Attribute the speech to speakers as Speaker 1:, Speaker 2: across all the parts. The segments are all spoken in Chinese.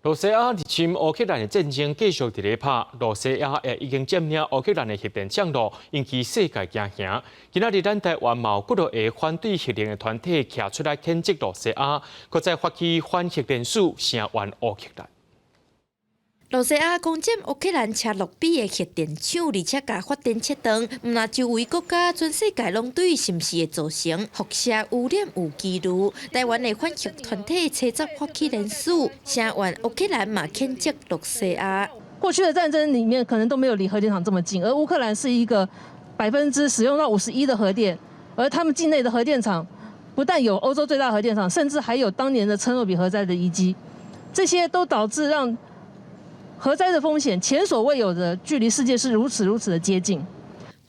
Speaker 1: 罗西亚入侵乌克兰的战争继续伫咧拍，罗西亚也已经占领乌克兰的核电厂路，引起世界惊吓。今仔日咱台湾嘛有几多个反对核电的团体站出来谴责罗西亚，搁再发起反核电署声援乌克兰。
Speaker 2: 罗西亚攻占乌克兰车洛比的核电厂，而且把发电切断，唔那周围国家、全世界拢对是毋是会造成辐射污染有疑虑。台湾的反核团体车则发起联署，声援乌克兰嘛谴责罗西亚。
Speaker 3: 过去的战争里面可能都没有离核电厂这么近，而乌克兰是一个使用到51%的核电，而他们境内的核电厂不但有欧洲最大核电厂，甚至还有当年的车诺比核灾的遗迹，这些都导致让 核灾的风险前所未有的距离世界是如此的接近。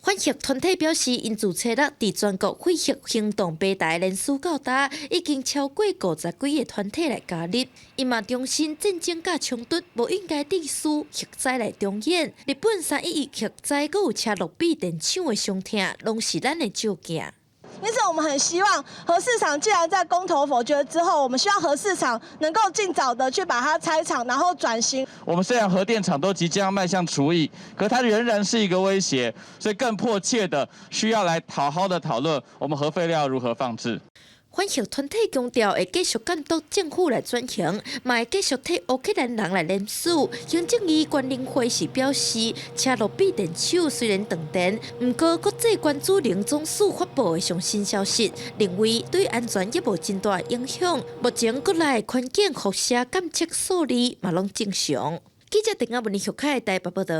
Speaker 2: 反核团体表示，因自册了伫全国废核行动平台联署到达，已经超过50几个团体来加入。伊嘛重申战争甲冲突无应该伫输核灾来重演。日本311核灾，阁有车诺比电厂的伤痛，拢是咱的照镜。
Speaker 4: 因此，我们很希望核市场既然在公投否决之后，我们希望核市场能够尽早的去把它拆厂，然后转型。
Speaker 5: 我们虽然核电厂都即将迈向除役，可它仍然是一个威胁，所以更迫切的需要来好好的讨论我们核废料如何放置。
Speaker 2: 反核团体强调会继续监督政府来转型，嘛会继续替乌克兰人来联署。行政院关林辉是表示，车诺比电厂虽然断电，不过国际关注林总署发布的上新消息，认为对安全也无真大影响。目前国内环境辐射监测数字嘛拢正常。记者陈阿文李玉凯台北报道。